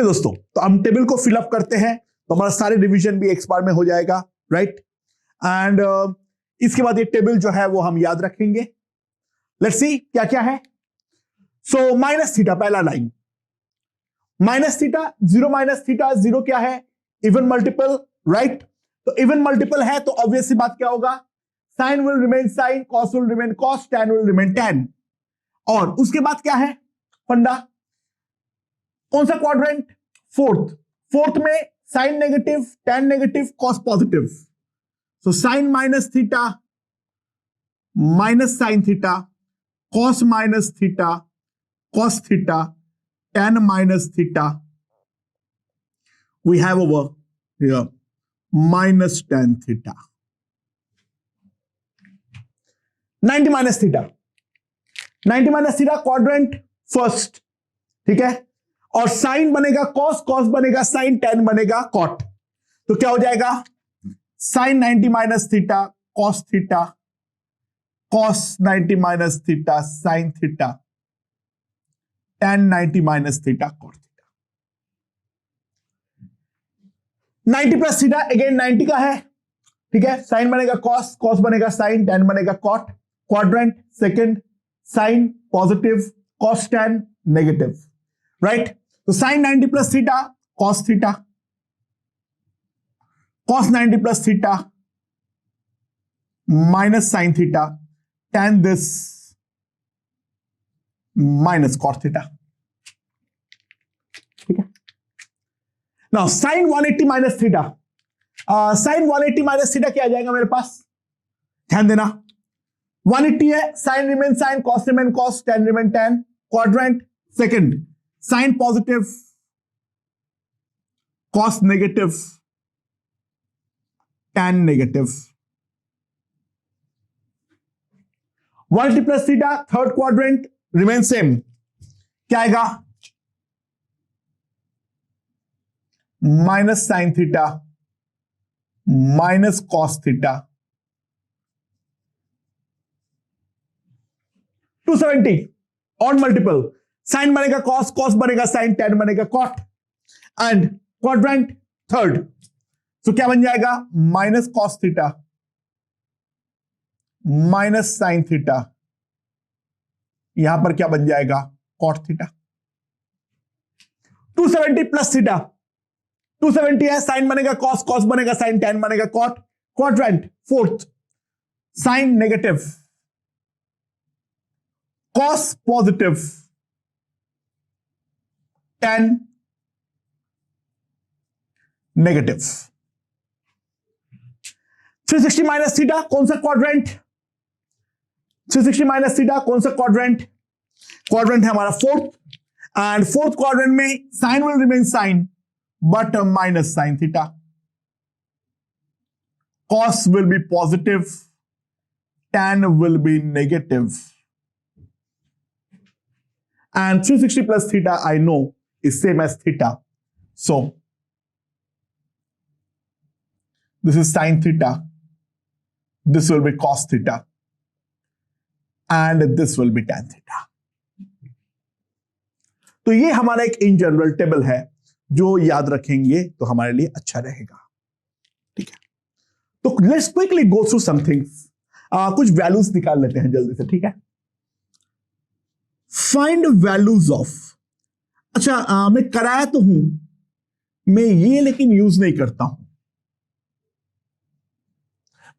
दोस्तों, तो हम टेबल को फिलअप करते हैं तो हमारा सारे डिवीजन भी एक बार में हो जाएगा, राइट। एंड इसके बाद ये टेबल जो है वो हम याद रखेंगे। लेट्स सी क्या क्या है। सो माइनस थीटा, पहला line minus theta, zero minus theta, zero क्या है? Even multiple, right. तो इवन मल्टीपल है तो ऑब्वियसली बात क्या होगा? Sine will remain sine, cos will remain cos, tan will remain tan. और उसके बाद क्या है फंडा? कौन सा क्वाड्रेंट? फोर्थ। फोर्थ में sine negative, tan negative, cos positive. So sine minus theta minus sine theta, cos minus theta cos theta, tan minus theta, we have over here minus tan theta, 90 minus theta, 90 minus theta quadrant first, ठीक है। और sign बनेगा cos, cos बनेगा sine, tan बनेगा cot। तो क्या हो जाएगा? Sine 90 minus theta cos theta, cos 90 minus theta sin theta, tan 90 minus theta cot theta। 90 plus theta again 90 का है, ठीक है। साइन बनेगा cos, cos बनेगा साइन, tan बनेगा cot। Quadrant second, sine positive, cos tan negative, right. तो sine 90 plus theta cos theta, cos 90 plus theta minus sine theta, tan this minus cot theta, ठीक है। Now sine 180 minus theta, sine 180 minus theta क्या आ जाएगा मेरे पास? ध्यान देना, 180 है, sine remain sine, cos remain cos, tan remain tan. Quadrant second, sine positive, cos negative, tan negative. 180 plus theta third quadrant remain same, क्या आएगा? Minus sine theta minus cos theta, 270 odd multiple, sine बनेगा cos, cos बनेगा sine, tan बनेगा cot. And quadrant third, तो क्या बन जाएगा? Minus cos theta minus sine theta, यहां पर क्या बन जाएगा? Cot theta. 270 प्लस थीटा, 270 है, साइन बनेगा कॉस, कॉस बनेगा साइन, टैन बनेगा cot. Quadrant fourth, sine negative, cos positive, tan negative. 360 minus theta कौन सा क्वाड्रेंट? 360 माइनस थीटा कौन सा क्वाड्रेंट? क्वाड्रेंट है हमारा फोर्थ। एंड फोर्थ क्वाड्रेंट में sine will remain sine but minus sine theta, cos will be positive, tan will be negative. And 360 plus theta I know is same as theta, so this is sine theta, this will be cos theta, and this will be tan theta। तो ये हमारा एक in general table है जो याद रखेंगे तो हमारे लिए अच्छा रहेगा, ठीक है। तो let's quickly go through some things, कुछ वैल्यूज निकाल लेते हैं जल्दी से, ठीक है। फाइंड वैल्यूज ऑफ, अच्छा मैं कराया तो हूं मैं ये, लेकिन यूज नहीं करता हूं,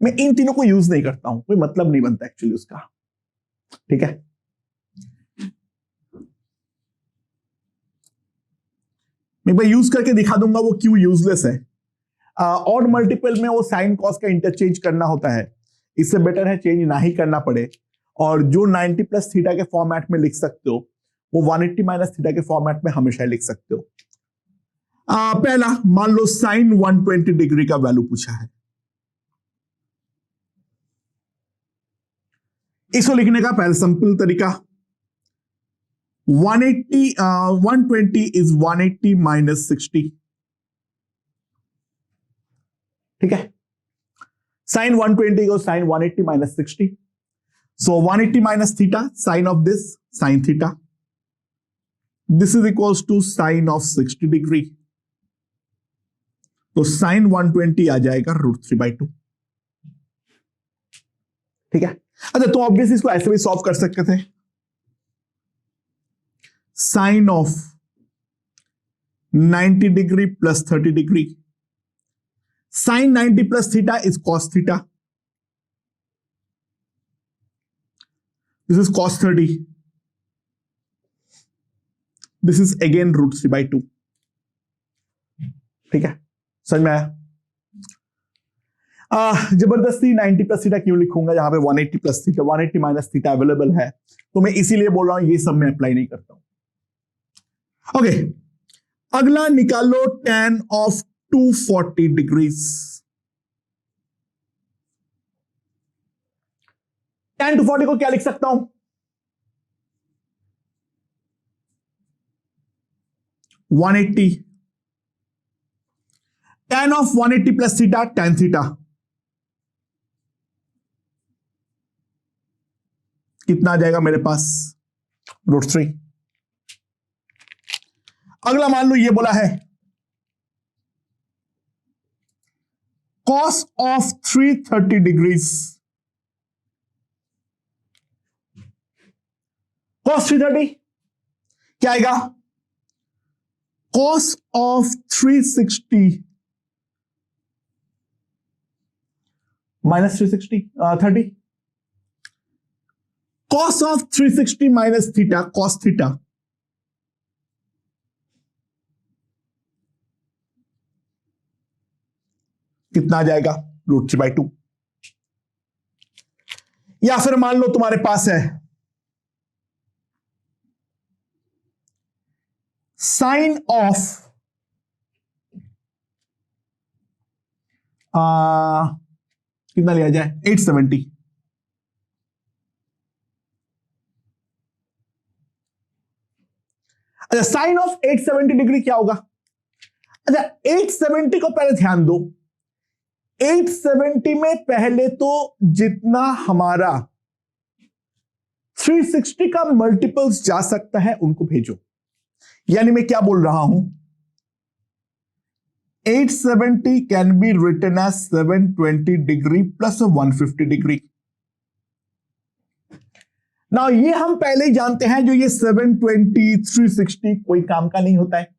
मैं इन तीनों को यूज नहीं करता हूं, कोई मतलब नहीं बनता एक्चुअली उसका, ठीक है। मैं भाई यूज करके दिखा दूंगा वो क्यों यूजलेस है। ऑड मल्टीपल में वो साइन कॉस का इंटरचेंज करना होता है, इससे बेटर है चेंज ना ही करना पड़े। और जो 90 प्लस थीटा के फॉर्मेट में लिख सकते हो वो 180 माइनस थीटा के फॉर्मेट में हमेशा लिख सकते हो। पहला मान लो साइन 120 डिग्री का वैल्यू पूछा है, इसको लिखने का पहला सिंपल तरीका 120 इज 180 माइनस 60, ठीक है। साइन 120 को sine 180 minus 60, so 180 minus theta sine of this sine theta this is equals to sine of 60 degree, तो साइन 120 आ जाएगा √3/2। ठीक है। अच्छा, तो ऑब्वियसली इसको ऐसे भी सॉल्व कर सकते थे, sine of 90 degree plus 30 degree, sine 90 plus theta is cos theta, this is cos 30, this is again √3/2। ठीक है, समझ में आया? जबरदस्ती 90 प्लस थीटा क्यों लिखूंगा जहां पे 180 plus theta, 180 minus theta available है, तो मैं इसीलिए बोल रहा हूं, ये सब मैं अप्लाई नहीं करता हूं। ओके, अगला निकालो tan ऑफ 240 डिग्रीज। tan 240 को क्या लिख सकता हूं? 180, tan of 180 plus theta tan theta, कितना आ जाएगा मेरे पास? √3। अगला मान लो ये बोला है cos ऑफ 330 डिग्रीज, cos 330 क्या आएगा? cos of 360 minus 360 30, cos of 360 minus theta cos theta, कितना आ जाएगा? √3/2। या फिर मान लो तुम्हारे पास है साइन ऑफ कितना लिया जाए? 870। अच्छा, साइन ऑफ 870 डिग्री क्या होगा? अच्छा, 870 को पहले ध्यान दो, 870 में पहले तो जितना हमारा 360 का मल्टीपल्स जा सकता है उनको भेजो। यानी मैं क्या बोल रहा हूं, 870 can be written as 720 degree plus 150 degree. ना ये हम पहले ही जानते हैं, जो ये 720 360 कोई काम का नहीं होता है,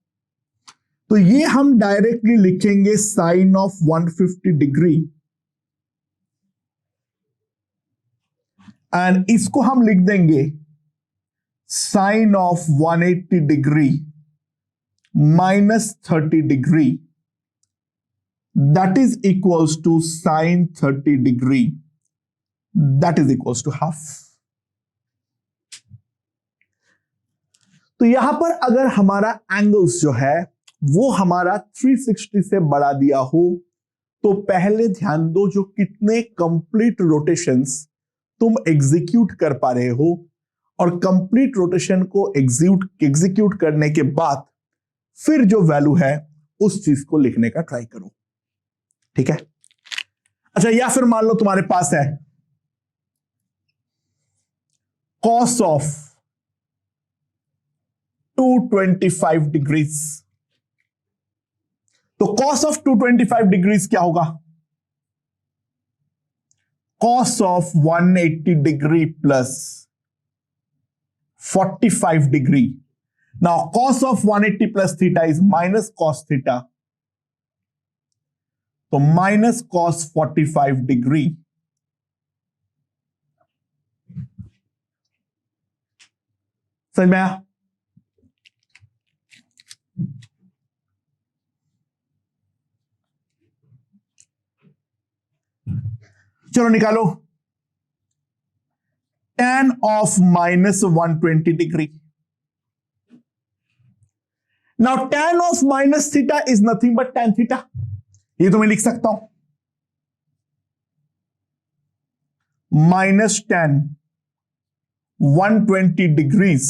तो ये हम डायरेक्टली लिखेंगे साइन ऑफ 150 डिग्री, एंड इसको हम लिख देंगे sine of 180 degree minus 30 degree, that is equals to sine 30 degree, that is equals to half. तो यहां पर अगर हमारा एंगल्स जो है वो हमारा 360 से बढ़ा दिया हो, तो पहले ध्यान दो जो कितने कंप्लीट रोटेशंस तुम एग्जीक्यूट कर पा रहे हो, और कंप्लीट रोटेशन को एग्जीक्यूट करने के बाद फिर जो वैल्यू है उस चीज को लिखने का ट्राई करो। ठीक है। अच्छा, या फिर मान लो तुम्हारे पास है cos ऑफ 225 डिग्रीज, तो cos ऑफ 225 डिग्रीज क्या होगा? cos of 180 degree plus 45 degree. Now cos of 180 plus theta is minus cos theta, तो माइनस cos 45 डिग्री समझ में आया? चलो निकालो tan of minus 120 degree. Now tan of minus theta is nothing but tan theta, ये तो मैं लिख सकता हूं minus tan 120 degrees,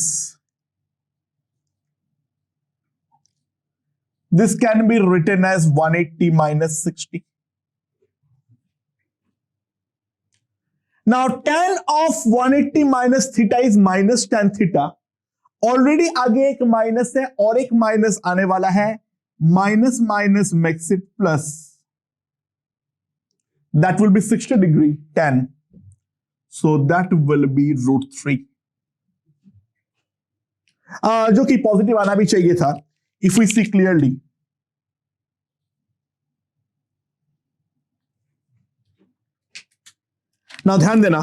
this can be written as 180 minus 60. Now tan of 180 minus theta is minus tan theta, already आगे एक minus है और एक माइनस आने वाला है, minus minus makes it plus, that will be 60 degree 10, so that will be √3, जो कि पॉजिटिव आना भी चाहिए था if we see clearly. Now ध्यान देना,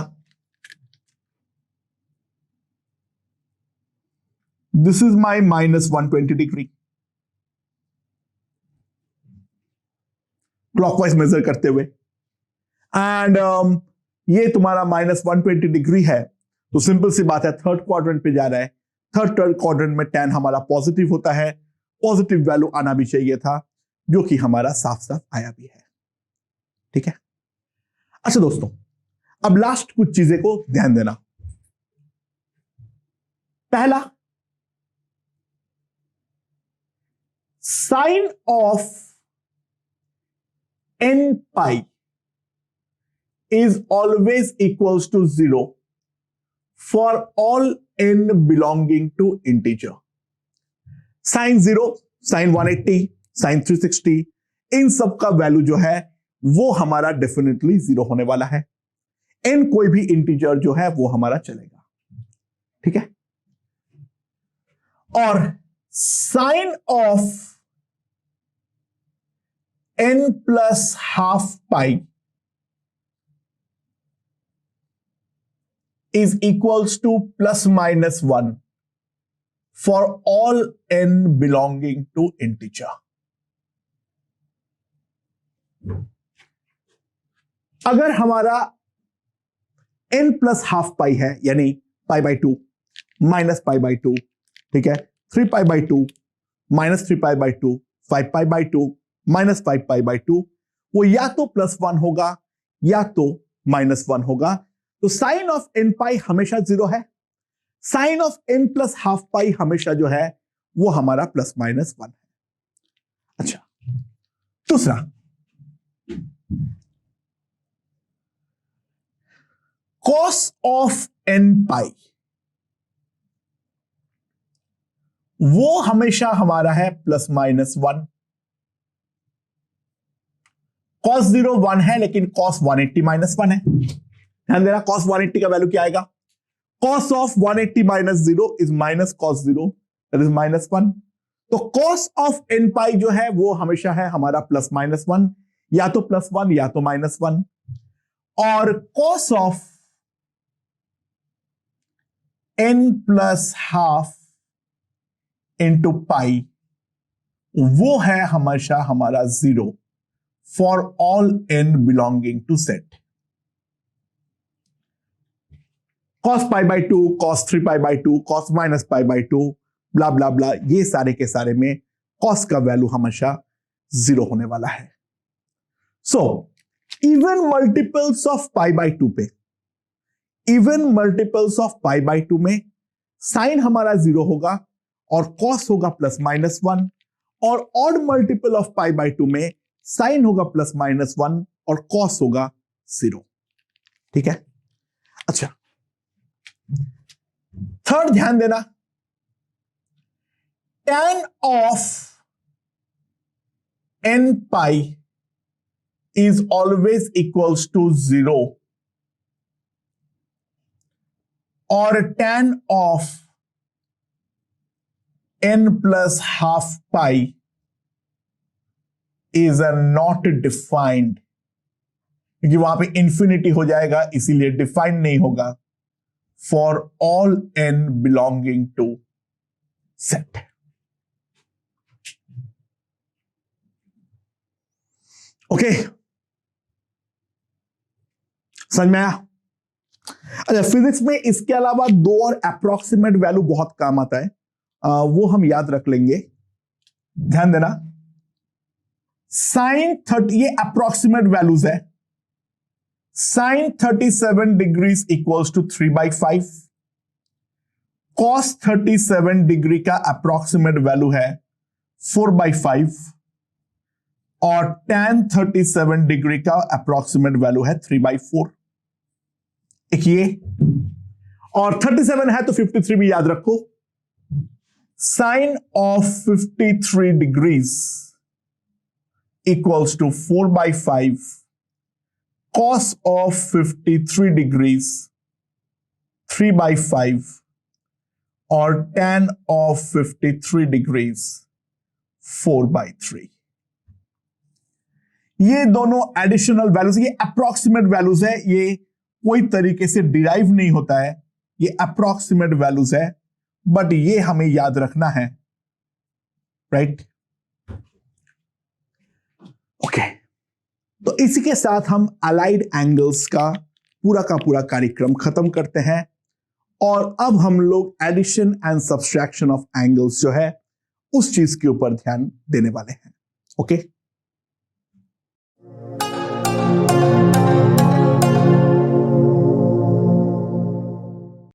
this is my minus 120 degree, clockwise measure करते हुए, एंड ये तुम्हारा माइनस 120 डिग्री है, तो सिंपल सी बात है थर्ड क्वाड्रेंट पे जा रहा है, थर्ड क्वाड्रेंट में tan हमारा पॉजिटिव होता है, पॉजिटिव वैल्यू आना भी चाहिए था, जो कि हमारा साफ साफ आया भी है। ठीक है, अच्छा दोस्तों, अब लास्ट कुछ चीजें को ध्यान देना। पहला, sine of n pi is always equals to 0 for all n belonging to integer. Sine 0, sine 180, sine 360, इन सब का वैल्यू जो है वो हमारा डेफिनेटली 0 होने वाला है। n कोई भी इंटीजर जो है वो हमारा चलेगा। ठीक है, और sine of n plus half pi is equals to plus minus 1 for all n belonging to integer. अगर हमारा n plus half pi है, यानी pi by 2 minus pi by 2, ठीक है, 3 pi by 2 minus 3 pi by 2, 5 pi by 2 minus 5 pi by 2, वो या तो +1 होगा या तो -1 होगा। तो साइन ऑफ n पाई हमेशा 0 है, sine of n plus half pi हमेशा जो है वो हमारा +-1 है। अच्छा, दूसरा, cos ऑफ n पाई वो हमेशा हमारा है +-1। cos 0 1 है, लेकिन cos 180 -1 है। ध्यान देना, cos 180 का वैल्यू क्या आएगा? cos of 180 - 0 is minus cos 0, that is -1। तो cos of n पाई जो है वो हमेशा है हमारा +-1, या तो +1 या तो -1। और cos of n plus half into pi वो है हमेशा हमारा 0 for all n belonging to set। cos pi by 2, cos 3 pi by 2, cos minus pi by 2, ब्ला ब्ला ब्ला, ये सारे के सारे में cos का वैल्यू हमेशा 0 होने वाला है। So even multiples of pi by 2 पे, even multiples of pi by 2 में साइन हमारा 0 होगा और cos होगा +-1, और odd multiple of pi by 2 में साइन होगा +-1 और कॉस होगा 0। ठीक है, अच्छा, थर्ड ध्यान देना, tan of n pi is always equals to 0 और tan of n plus half pi is a not defined, क्योंकि वहां पे इंफिनिटी हो जाएगा, इसीलिए डिफाइन नहीं होगा, for all n belonging to set. Okay, समझ में आया? अच्छा, फिजिक्स में इसके अलावा 2 और अप्रोक्सीमेट वैल्यू बहुत काम आता है, वो हम याद रख लेंगे। ध्यान देना, साइन 30, ये अप्रोक्सीमेट वैल्यूज है, sine 37 degrees equals to 3/5, cos 37 degree का अप्रोक्सीमेट वैल्यू है 4/5, और tan 37 डिग्री का अप्रोक्सीमेट वैल्यू है 3/4। एक ये, और 37 है तो 53 भी याद रखो, sine of 53 degrees equals to 4/5 cos of 53 degrees 3/5 और tan ऑफ 53 डिग्रीज 4/3। ये दोनों एडिशनल वैल्यूज, ये अप्रोक्सीमेट वैल्यूज है, ये कोई तरीके से डिराइव नहीं होता है, ये अप्रोक्सीमेट वैल्यूज है, बट ये हमें याद रखना है, राइट? ओके, तो इसी के साथ हम अलाइड एंगल्स का पूरा कार्यक्रम खत्म करते हैं और अब हम लोग addition and subtraction of angles जो है उस चीज के ऊपर ध्यान देने वाले हैं। ओके।